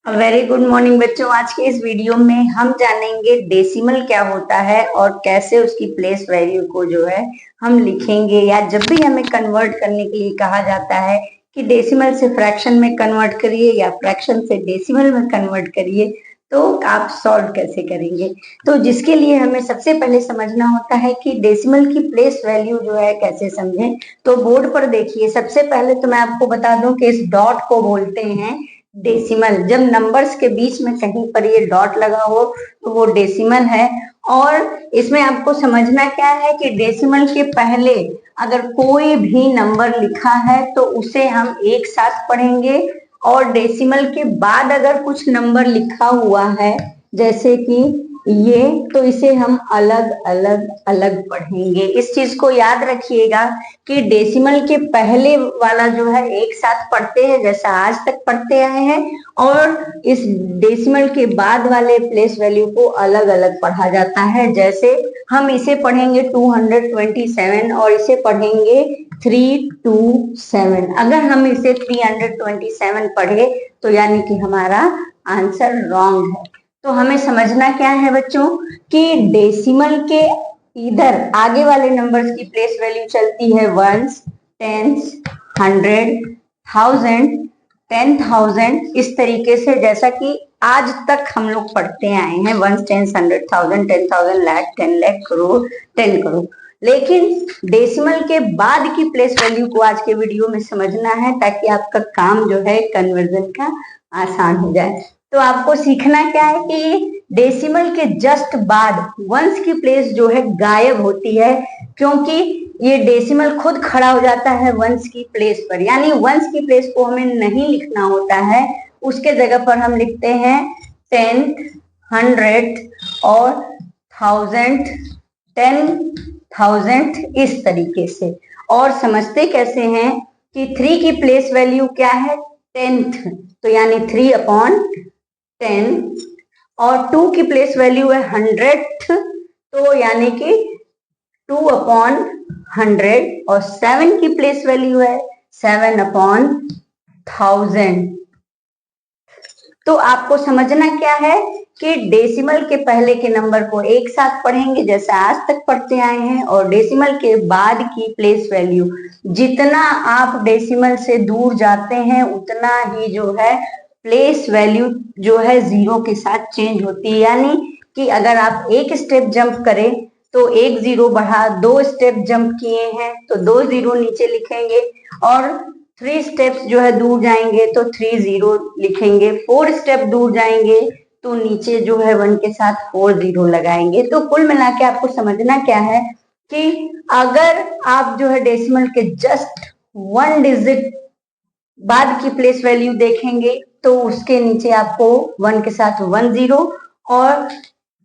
Very good morning बच्चों। आज के इस वीडियो में हम जानेंगे डेसिमल क्या होता है और कैसे उसकी प्लेस वैल्यू को जो है हम लिखेंगे, या जब भी हमें कन्वर्ट करने के लिए कहा जाता है कि डेसिमल से फ्रैक्शन में कन्वर्ट करिए या फ्रैक्शन से डेसिमल में कन्वर्ट करिए, तो आप सॉल्व कैसे करेंगे। तो जिसके लिए हमें सबसे पहले समझना होता है कि डेसिमल की प्लेस वैल्यू जो है कैसे समझें। तो बोर्ड पर देखिए, सबसे पहले तो मैं आपको बता दूं कि इस डॉट को बोलते हैं डेसिमल। जब नंबर्स के बीच में कहीं पर ये डॉट लगा हो तो वो डेसिमल है। और इसमें आपको समझना क्या है कि डेसिमल के पहले अगर कोई भी नंबर लिखा है तो उसे हम एक साथ पढ़ेंगे, और डेसिमल के बाद अगर कुछ नंबर लिखा हुआ है जैसे कि ये, तो इसे हम अलग अलग अलग पढ़ेंगे। इस चीज को याद रखिएगा कि डेसिमल के पहले वाला जो है एक साथ पढ़ते हैं जैसा आज तक पढ़ते आए हैं, और इस डेसिमल के बाद वाले प्लेस वैल्यू को अलग अलग पढ़ा जाता है। जैसे हम इसे पढ़ेंगे 227 और इसे पढ़ेंगे 327। अगर हम इसे 327 पढ़े तो यानी कि हमारा आंसर रॉन्ग है। तो हमें समझना क्या है बच्चों कि डेसिमल के इधर आगे वाले नंबर्स की प्लेस वैल्यू चलती है वंस, टेंस, 100, 1000, 10,000, इस तरीके से जैसा कि आज तक हम लोग पढ़ते आए हैं, वंस, टेंस, 100, 1000, 10,000, लाख, 10 लाख, करोड़, 10 करोड़। लेकिन डेसिमल के बाद की प्लेस वैल्यू को आज के वीडियो में समझना है ताकि आपका काम जो है कन्वर्जन का आसान हो जाए। तो आपको सीखना क्या है कि डेसिमल के जस्ट बाद वंस की प्लेस जो है गायब होती है, क्योंकि ये डेसिमल खुद खड़ा हो जाता है वंस की प्लेस पर। यानी वंस की प्लेस को हमें नहीं लिखना होता है, उसके जगह पर हम लिखते हैं 10th, 100 और 1000, 10,000, इस तरीके से। और समझते कैसे हैं कि 3 की प्लेस वैल्यू क्या है, 10th, तो यानी 3/10, और 2 की प्लेस वैल्यू है 100th, तो यानी कि 2/100, और 7 की प्लेस वैल्यू है 7/1000। तो आपको समझना क्या है कि डेसिमल के पहले के नंबर को एक साथ पढ़ेंगे जैसे आज तक पढ़ते आए हैं, और डेसिमल के बाद की प्लेस वैल्यू, जितना आप डेसिमल से दूर जाते हैं उतना ही जो है प्लेस वैल्यू जो है जीरो के साथ चेंज होती है। यानी कि अगर आप एक स्टेप जंप करें तो एक जीरो बढ़ा, 2 स्टेप जंप किए हैं तो 2 जीरो नीचे लिखेंगे, और 3 स्टेप्स जो है दूर जाएंगे तो 3 जीरो लिखेंगे, 4 स्टेप दूर जाएंगे तो नीचे जो है 1 के साथ 4 जीरो लगाएंगे। तो कुल मिला के आपको समझना क्या है कि अगर आप जो है डेसिमल के जस्ट 1 डिजिट बाद की प्लेस वैल्यू देखेंगे तो उसके नीचे आपको 1 के साथ 1 जीरो, और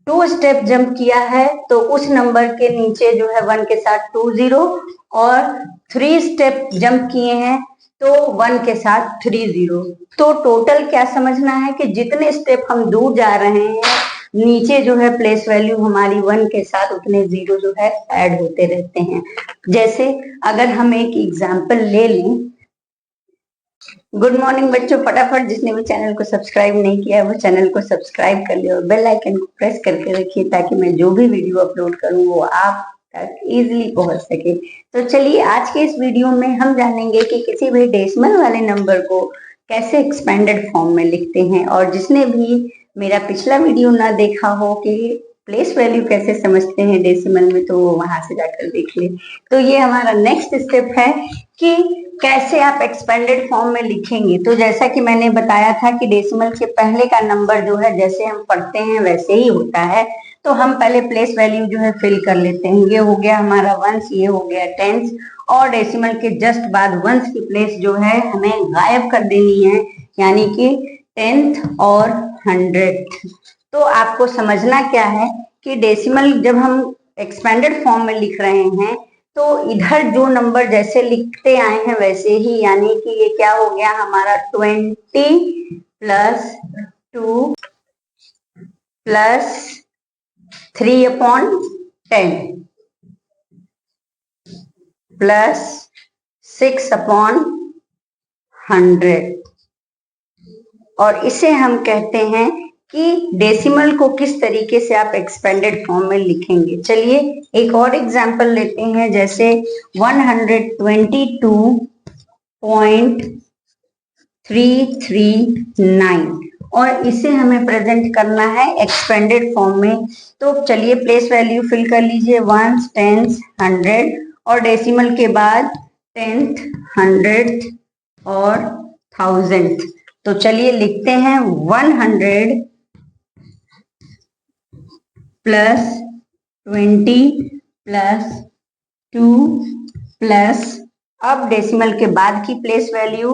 2 स्टेप जंप किया है तो उस नंबर के नीचे जो है 1 के साथ 2 जीरो, और 3 स्टेप जंप किए हैं तो 1 के साथ 3 जीरो। तो टोटल क्या समझना है कि जितने स्टेप हम दूर जा रहे हैं नीचे जो है प्लेस वैल्यू हमारी 1 के साथ उतने जीरो जो है ऐड होते रहते हैं। जैसे अगर हम एक एग्जांपल ले लें, गुड मॉर्निंग बच्चों, फटाफट जिसने भी चैनल को सब्सक्राइब नहीं किया है वो चैनल को सब्सक्राइब कर ले और बेल आइकन को प्रेस करके रखिए ताकि मैं जो भी वीडियो अपलोड करूं वो आप तक इजीली पहुंच सके। तो चलिए आज के इस वीडियो में हम जानेंगे कि किसी भी डेसिमल वाले नंबर को कैसे एक्सपेंडेड फॉर्म में लिखते हैं। और जिसने भी मेरा पिछला वीडियो ना देखा हो कि प्लेस वैल्यू कैसे समझते हैं डेसिमल में, तो वो वहां से जाकर देख ले। तो ये हमारा नेक्स्ट स्टेप है कि कैसे आप एक्सपेंडेड फॉर्म में लिखेंगे। तो जैसा कि मैंने बताया था कि डेसिमल के पहले का नंबर जो है जैसे हम पढ़ते हैं वैसे ही होता है। तो हम पहले प्लेस वैल्यू जो है फिल कर लेते हैं। ये हो गया हमारा वंस, ये हो गया टेंस, और डेसिमल के जस्ट बाद वंस की प्लेस जो है हमें गायब कर देनी है, यानी कि 10th और 100th। तो आपको समझना क्या है कि डेसिमल जब हम एक्सपेंडेड फॉर्म में लिख रहे हैं तो इधर जो नंबर जैसे लिखते आए हैं वैसे ही, यानी कि ये क्या हो गया हमारा 20 प्लस 2 प्लस 3/10 प्लस 6/100 और इसे हम कहते हैं कि डेसिमल को किस तरीके से आप एक्सपेंडेड फॉर्म में लिखेंगे। चलिए एक और एग्जांपल लेते हैं, जैसे 122.339 और इसे हमें प्रेजेंट करना है एक्सपेंडेड फॉर्म में। तो चलिए प्लेस वैल्यू फिल कर लीजिए, 1s, 10s, 100 और डेसिमल के बाद 10th, 100th और 1000th। तो चलिए लिखते हैं 100 प्लस 20 प्लस 2 प्लस, अब डेसिमल के बाद की प्लेस वैल्यू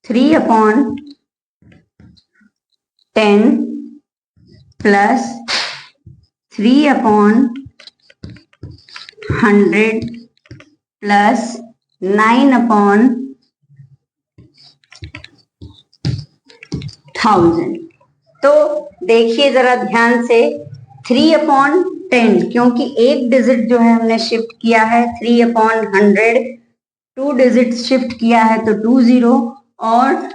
3/10 प्लस 3/100 प्लस 9/1000। तो देखिए जरा ध्यान से, 3/10 क्योंकि एक डिजिट जो है हमने शिफ्ट किया है, 3/100 2 डिजिट शिफ्ट किया है तो 20, और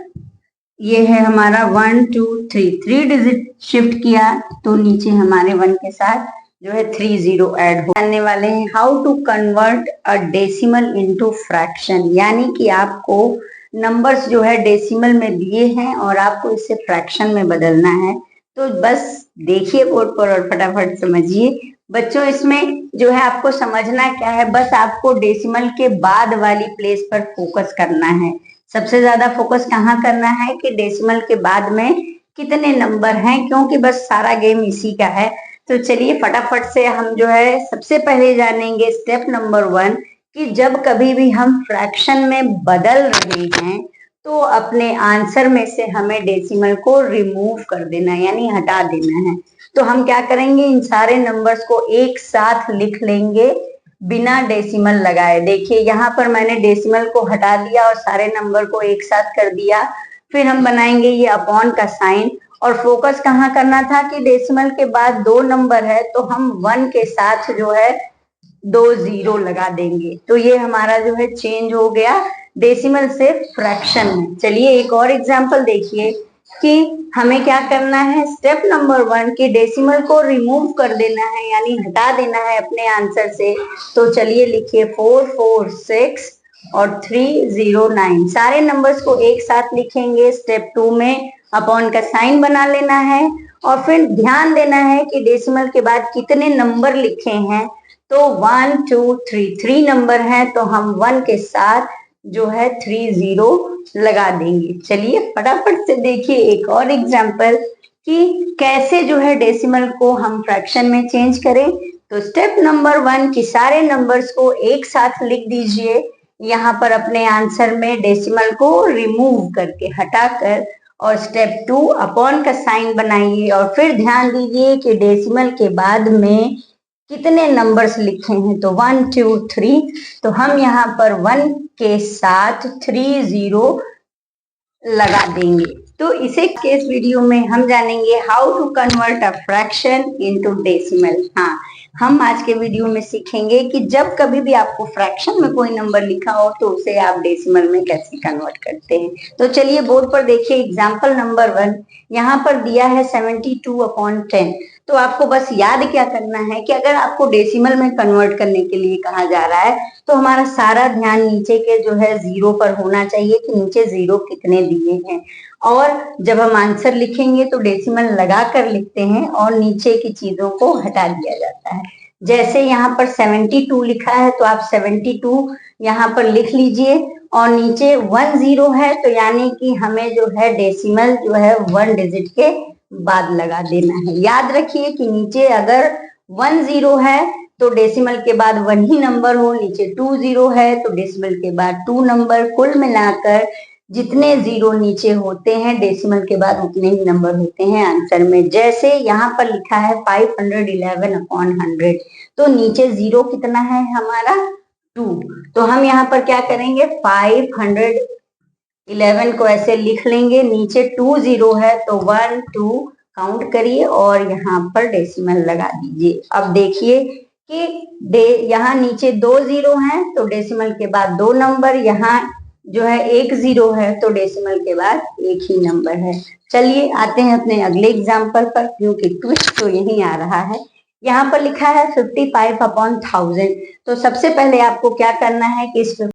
ये है हमारा 1 2 3 डिजिट शिफ्ट किया तो नीचे हमारे 1 के साथ जो है 30 ऐड हो जाने वाले हैं। How to convert a decimal into fraction, यानी कि आपको नंबर्स जो है डेसिमल में दिए हैं और आपको इसे फ्रैक्शन में बदलना है। तो बस देखिए बोर्ड पर और फटाफट समझिए। बच्चों इसमें जो है आपको समझना क्या है, बस आपको डेसिमल के बाद वाली प्लेस पर फोकस करना है। सबसे ज्यादा फोकस कहाँ करना है कि डेसिमल के बाद में कितने नंबर हैं, क्योंकि बस सारा गेम इसी का है। तो चलिए फटाफट से हम जो है सबसे पहले जानेंगे स्टेप नंबर 1 कि जब कभी भी हम फ्रैक्शन में बदल रहे हैं तो अपने आंसर में से हमें डेसिमल को रिमूव कर देना है, यानी हटा देना है। तो हम क्या करेंगे, इन सारे नंबर्स को एक साथ लिख लेंगे बिना डेसिमल लगाए। देखिए यहाँ पर मैंने डेसिमल को हटा दिया और सारे नंबर को एक साथ कर दिया। फिर हम बनाएंगे ये अपॉन का साइन, और फोकस कहाँ करना था कि डेसिमल के बाद 2 नंबर है तो हम 1 के साथ जो है 2 0 लगा देंगे। तो ये हमारा जो है चेंज हो गया डेसिमल से फ्रैक्शन में। चलिए एक और एग्जांपल देखिए कि हमें क्या करना है, स्टेप नंबर 1 कि डेसिमल को रिमूव कर देना है, यानी हटा देना है अपने आंसर से। तो चलिए लिखिए 446 और 309, सारे नंबर्स को एक साथ लिखेंगे। स्टेप 2 में अपॉन का साइन बना लेना है और फिर ध्यान देना है कि डेसिमल के बाद कितने नंबर लिखे हैं। तो 1 2 3 नंबर है तो हम 1 के साथ जो है 30 लगा देंगे। चलिए फटाफट से देखिए एक और एग्जांपल कि कैसे जो है डेसिमल को हम फ्रैक्शन में चेंज करें। तो स्टेप नंबर 1 कि सारे नंबर्स को एक साथ लिख दीजिए यहाँ पर अपने आंसर में डेसिमल को रिमूव करके हटाकर, और स्टेप 2 अपॉन का साइन बनाइए और फिर ध्यान दीजिए कि डेसिमल के बाद में कितने नंबर्स लिखे हैं। तो 1 2 3, तो हम यहाँ पर 1 के साथ 30 लगा देंगे। तो इसे केस वीडियो में हम जानेंगे how to convert a fraction into decimal. हाँ, हम आज के वीडियो में सीखेंगे कि जब कभी भी आपको फ्रैक्शन में कोई नंबर लिखा हो तो उसे आप डेसिमल में कैसे कन्वर्ट करते हैं। तो चलिए बोर्ड पर देखिए एग्जांपल नंबर 1, यहाँ पर दिया है 72/10। तो आपको बस याद क्या करना है कि अगर आपको डेसिमल में कन्वर्ट करने के लिए कहा जा रहा है तो हमारा सारा ध्यान नीचे के जो है 0 पर होना चाहिए कि नीचे 0 कितने दिए हैं। और जब हम आंसर लिखेंगे तो डेसिमल लगा कर लिखते हैं और नीचे की चीजों को हटा दिया जाता है। जैसे यहाँ पर 72 लिखा है तो आप 72 यहाँ पर लिख लीजिए और नीचे 10 है तो यानी कि हमें जो है डेसिमल जो है 1 डिजिट के बाद लगा देना है। याद रखिए कि नीचे अगर 10 है तो डेसिमल के बाद 1 ही नंबर हो, नीचे 20 है तो डेसिमल के बाद 2 नंबर, कुल मिलाकर जितने 0 नीचे होते हैं डेसिमल के बाद उतने ही नंबर होते हैं आंसर में। जैसे यहाँ पर लिखा है 511/100, तो नीचे 0 कितना है हमारा 2, तो हम यहाँ पर क्या करेंगे 511 को ऐसे लिख लेंगे, नीचे 20 है तो 1 2 काउंट करिए और यहाँ पर डेसिमल लगा दीजिए। अब देखिए कि यहाँ नीचे 2 0 हैं तो डेसिमल के बाद 2 नंबर, यहाँ जो है एक जीरो है, तो डेसिमल के बाद एक ही नंबर है। चलिए आते हैं अपने अगले एग्जाम्पल पर, क्योंकि ट्विस्ट तो यही आ रहा है। यहाँ पर लिखा है 55 अपॉन 1000। तो सबसे पहले आपको क्या करना है कि इस